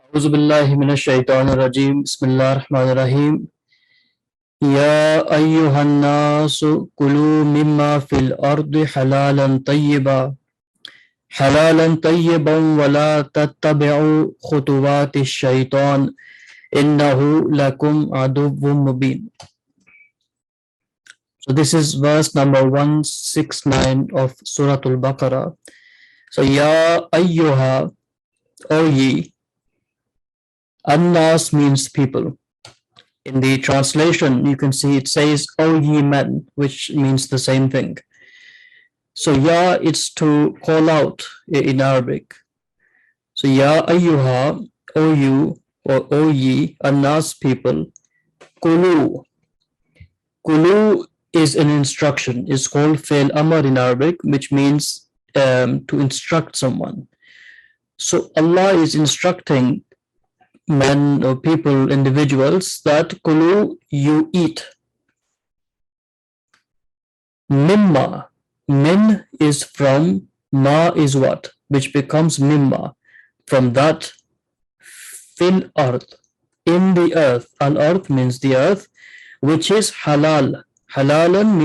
أعوذ بالله من الشيطان الرجيم بسم الله الرحمن الرحيم يا أيها الناس كلوا مما في الأرض حلالا طيبا ولا تتبعوا خطوات الشيطان إنه لكم عدو مبين. So this is verse number 169 of Surah Al-Baqarah. So Ya ayyuha, O ye. Annas means people. In the translation, you can see it says, O ye men, which means the same thing. So ya, it's to call out in Arabic. So ya ayyuha, O you, or O ye, annas people, kulu. Kulu is an instruction. It's called fi'l amr in Arabic, which means to instruct someone. So Allah is instructing men or people, individuals, that kulu, you eat. Mimma, min is from, ma is what, which becomes mimma, from that, fil earth, in the earth. Al earth means the earth, which is halal. Halalan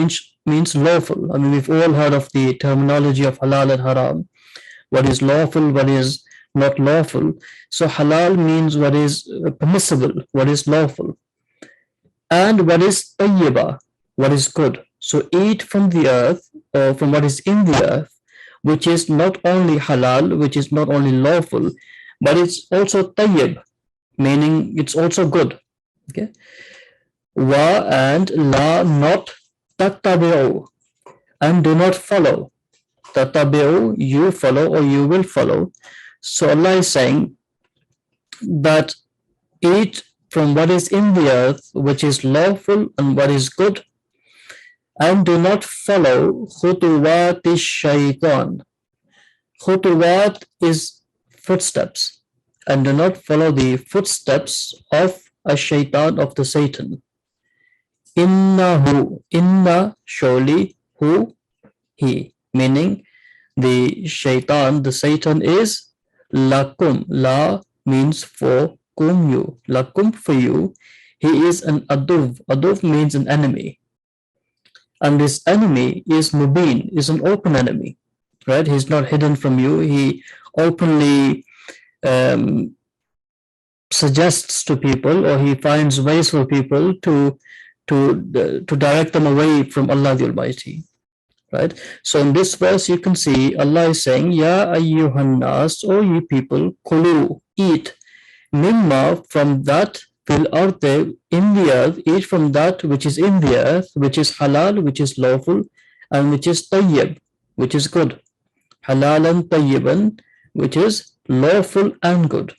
means lawful. I mean, we've all heard of the terminology of halal and haram. What is lawful, what is not lawful. So halal means what is permissible, what is lawful, and what is tayyiba, what is good. So eat from the earth, or from what is in the earth, which is not only halal, which is not only lawful, but it's also tayyib, meaning it's also good. Okay. Wa and la, not tattabi'u, and do not follow. Tattabi'u, you follow or you will follow. So Allah is saying that eat from what is in the earth, which is lawful and what is good, and do not follow khutuwati shaitan. Khutuwat is footsteps, and do not follow the footsteps of a shaitan, of the Satan. Innahu, inna, surely, who, he, meaning the shaitan, the Satan is lakum. La means for, kum, you, lakum, for you. He is an aduv. Aduv means an enemy, and this enemy is mubin, is an open enemy, right? He's not hidden from you. He openly suggests to people, or he finds ways for people to direct them away from Allah the Almighty. Right? So in this verse, you can see Allah is saying, Ya ayyuhan nas, O ye people, kulu, eat, mimma, from that, fil arde, in the earth, eat from that which is in the earth, which is halal, which is lawful, and which is tayyib, which is good. Halalan tayyiban, which is lawful and good.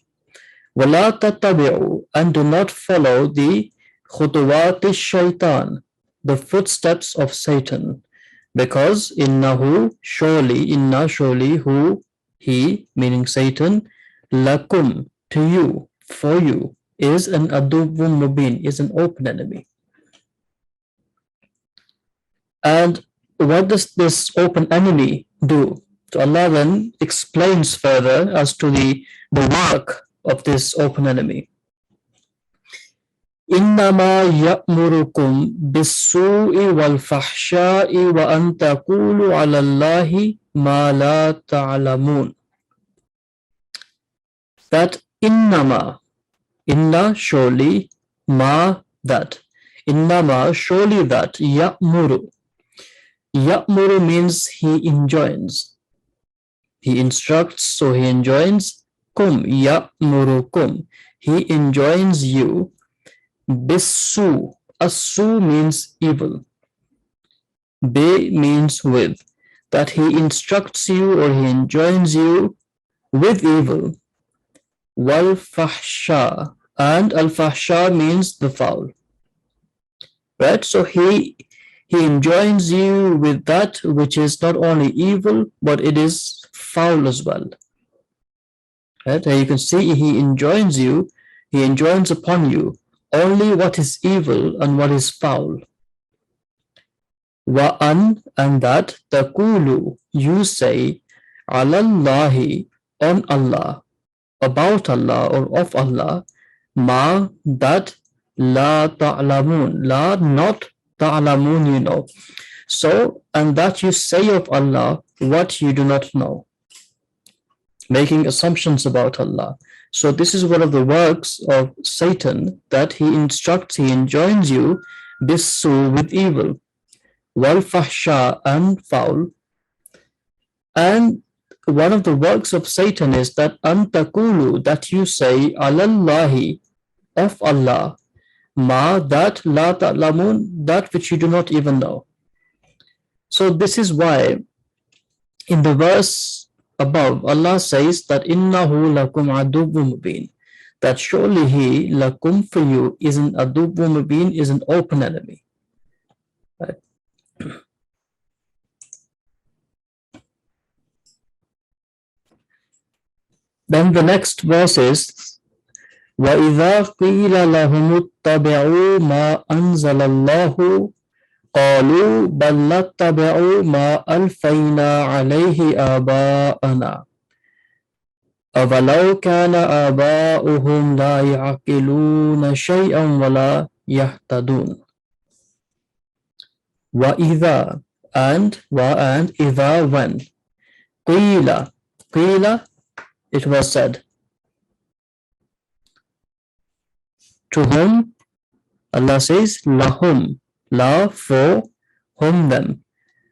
Wala tattabi'u, and do not follow the khutuwati shaitan, the footsteps of Satan. Because innahu, surely, inna, surely, who, he, meaning Satan, lakum, to you, for you, is an adubun mubin, is an open enemy. And what does this open enemy do? So Allah then explains further as to the work of this open enemy. إنما يأمركم بالسوء والفحشاء وأن تقولوا على الله ما لا تعلمون. That innama, inna, surely, ma, that, innama, surely that, ya'muru. Ya'muru means he enjoins. He instructs, so he enjoins. Kum, ya'murukum. He enjoins you. Bisu. Asu means evil. Be means with. That he instructs you or he enjoins you with evil. Wal fahsha. And al fahsha means the foul. Right? So he enjoins you with that which is not only evil, but it is foul as well. Right? And you can see he enjoins you, he enjoins upon you only what is evil and what is foul. Wa'an, and that, taqulu, you say, alallahi, on Allah, about Allah or of Allah, ma that la ta'lamun, la not ta'lamun, you know. So, and that you say of Allah what you do not know, making assumptions about Allah. So, this is one of the works of Satan, that he instructs, he enjoins you bisu, with evil, wal fahsha, and foul. And one of the works of Satan is that antakulu, that you say alallahi, of Allah, ma that la ta'lamun, that which you do not even know. So this is why in the verse above Allah says that innahu lakum aduwwun mubin, that surely he lakum, for you, is an aduwwun mubin, is an open enemy. Right? Then the next verse is وَإِذَا قِيلَ لَهُمُ اتَّبِعُوا مَا أَنزَلَ اللَّهُ قَالُوا بَلْ نَتَّبِعُ مَا أَلْفَيْنَا عَلَيْهِ آبَاءَنَا أَوَلَوْ كَانَ آبَاؤُهُمْ لَا يَعْقِلُونَ شَيْئًا وَلَا يَهْتَدُونَ. وَإِذَا, and إِذَا, when, قِيلَ, it was said, to whom? Allah says lahum, la, for whom, them.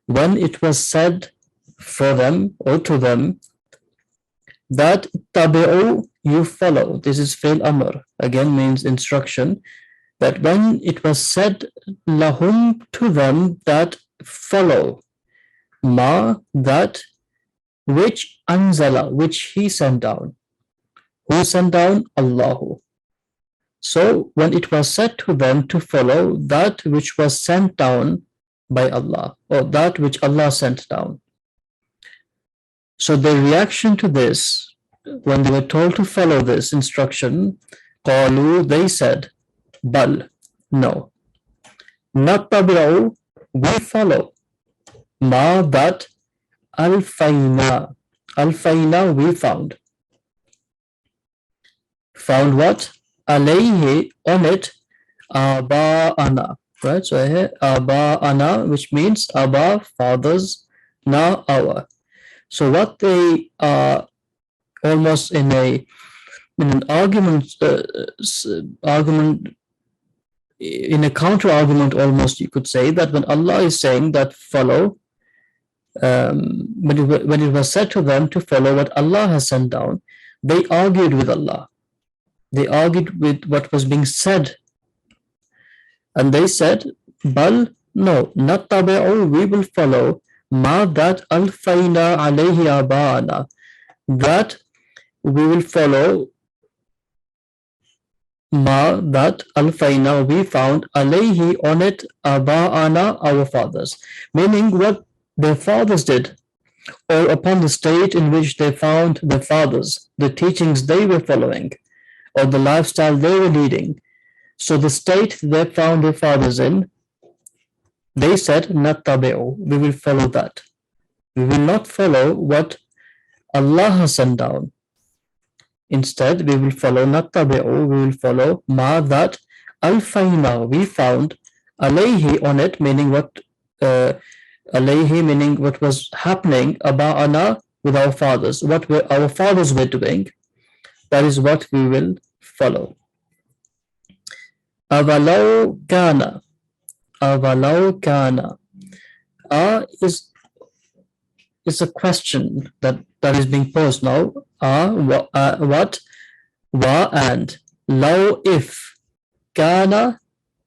When it was said for them or to them that tabi'u, you follow, this is fi'l amr, again means instruction, that when it was said lahum, to them, that follow, ma, that which anzala, which he sent down. Who sent down? Allahu. So when it was said to them to follow that which was sent down by Allah, or that which Allah sent down. So the reaction to this, when they were told to follow this instruction, qalu, they said, bal, no, nattabi'u, we follow, ma, that, alfayna, we found. Found what? Alayhi, on it, aba'ana, right? So here, aba'ana, which means aba, fathers, na, our. So what they are almost in an argument, in a counter argument, almost you could say, that when Allah is saying that follow, when it was said to them to follow what Allah has sent down, they argued with Allah. They argued with what was being said. And they said, bal, no, nattabi'u, we will follow, ma, that alfayna alayhi aba'ana, that we will follow, ma, that alfayna, we found, alayhi, on it, aba'ana, our fathers. Meaning what their fathers did, or upon the state in which they found their fathers, the teachings they were following, or the lifestyle they were leading. So the state they found their fathers in, they said, nattabi'u, we will follow that. We will not follow what Allah has sent down. Instead, we will follow nattabi'u, we will follow ma, that alfayna, we found, alayhi, on it, meaning what, alayhi, meaning what was happening, aba'ana, with our fathers, what our fathers were doing. That is what we will follow. Avalau kana. Is a question that is being posed now. What? Wa, and. Law, if. Kana,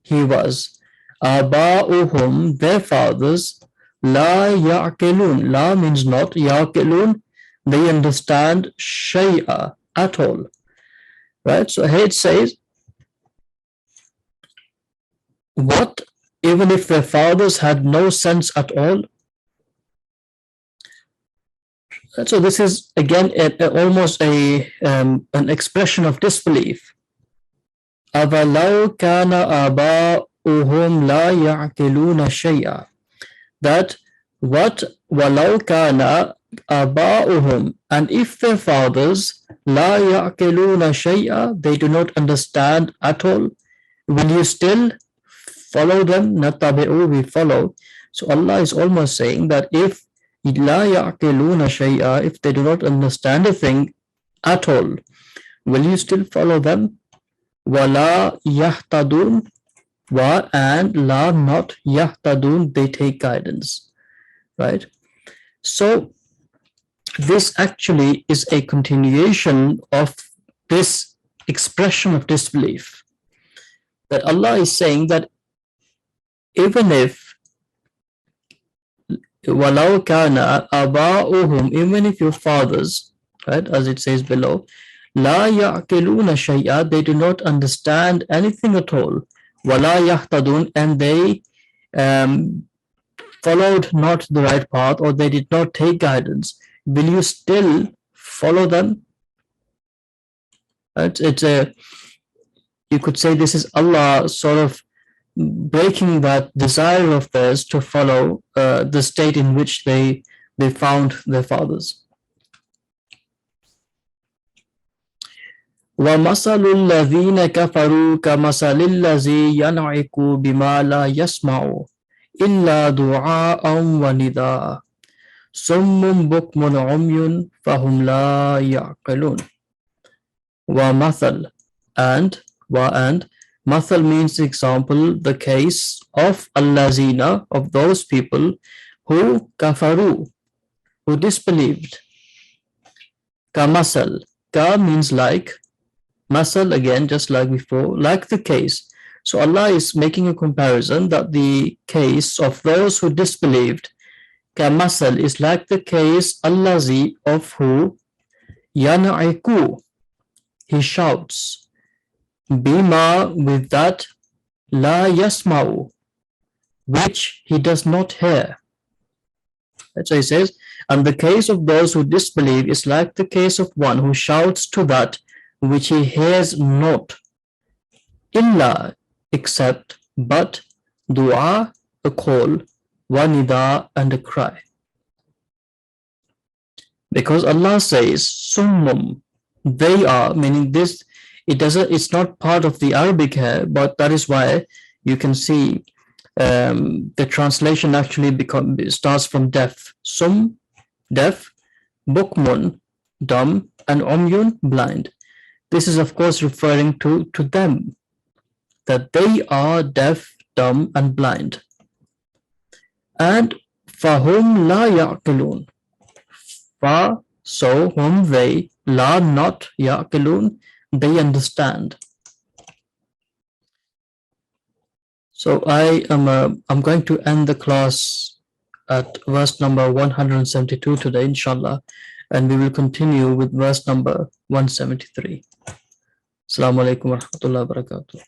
he was. Aba'uhum, their fathers. La ya'qilun. La means not. Ya'qilun, they understand shay'a, at all. Right? So here it says, what, even if their fathers had no sense at all? So this is again almost an expression of disbelief. أَوَلَوْ كَانَ آبَاؤُهُمْ لَا يَعْقِلُونَ شَيْئًا. That what, وَلَوْ كَانَ آبَاؤُهُمْ, and if their fathers, La ya'qiluna shay'a, they do not understand at all. Will you still follow them? Natabi'u, we follow. So Allah is almost saying that if la ya'qiluna shay'a, if they do not understand a thing at all, will you still follow them? Wala yahtadun, wa and la not yahtadun, they take guidance, right? So this actually is a continuation of this expression of disbelief, that Allah is saying that even if walau kana aba'uhum, even if your fathers, right, as it says below, la ya'qiluna shay'a, they do not understand anything at all, wala yahtadun, and they followed not the right path, or they did not take guidance, will you still follow them? Right? It's a, you could say this is Allah sort of breaking that desire of theirs to follow the state in which they found their fathers. وَمَثَلُ الَّذِينَ كَفَرُوا كَمَثَلِ الَّذِي يَنْعِقُ بِمَا لَا يَسْمَعُ إِلَّا دُعَاءً وَنِدَاءً صُمٌّ بُكْمٌ عُمْيٌ فَهُمْ لَا يَعْقِلُونَ. وَمَثَلْ, and Mathal means example, the case of allazina, of those people who kafaru, who disbelieved. Kamasal, ka means like, masal again just like before, like the case. So Allah is making a comparison that the case of those who disbelieved, kamasal, is like the case allazi, of who yanaiku, he shouts, bima, with that, la yasma'u, which he does not hear. So he says, and the case of those who disbelieve is like the case of one who shouts to that which he hears not, illa, except, but, dua, a call, wanida, and a cry. Because Allah says, summum, they are, meaning this, it's not part of the Arabic here, but that is why you can see the translation actually starts from deaf. Sum, deaf, bukmun, dumb, and umyun, blind. This is of course referring to them, that they are deaf, dumb, and blind. And fahum la ya'qilun, fa, so whom they, la, not, ya'qilun, they understand. So I'm going to end the class at verse number 172 today, inshallah, and we will continue with verse number 173. Assalamu alaikum wa rahmatullahi wa barakatuh.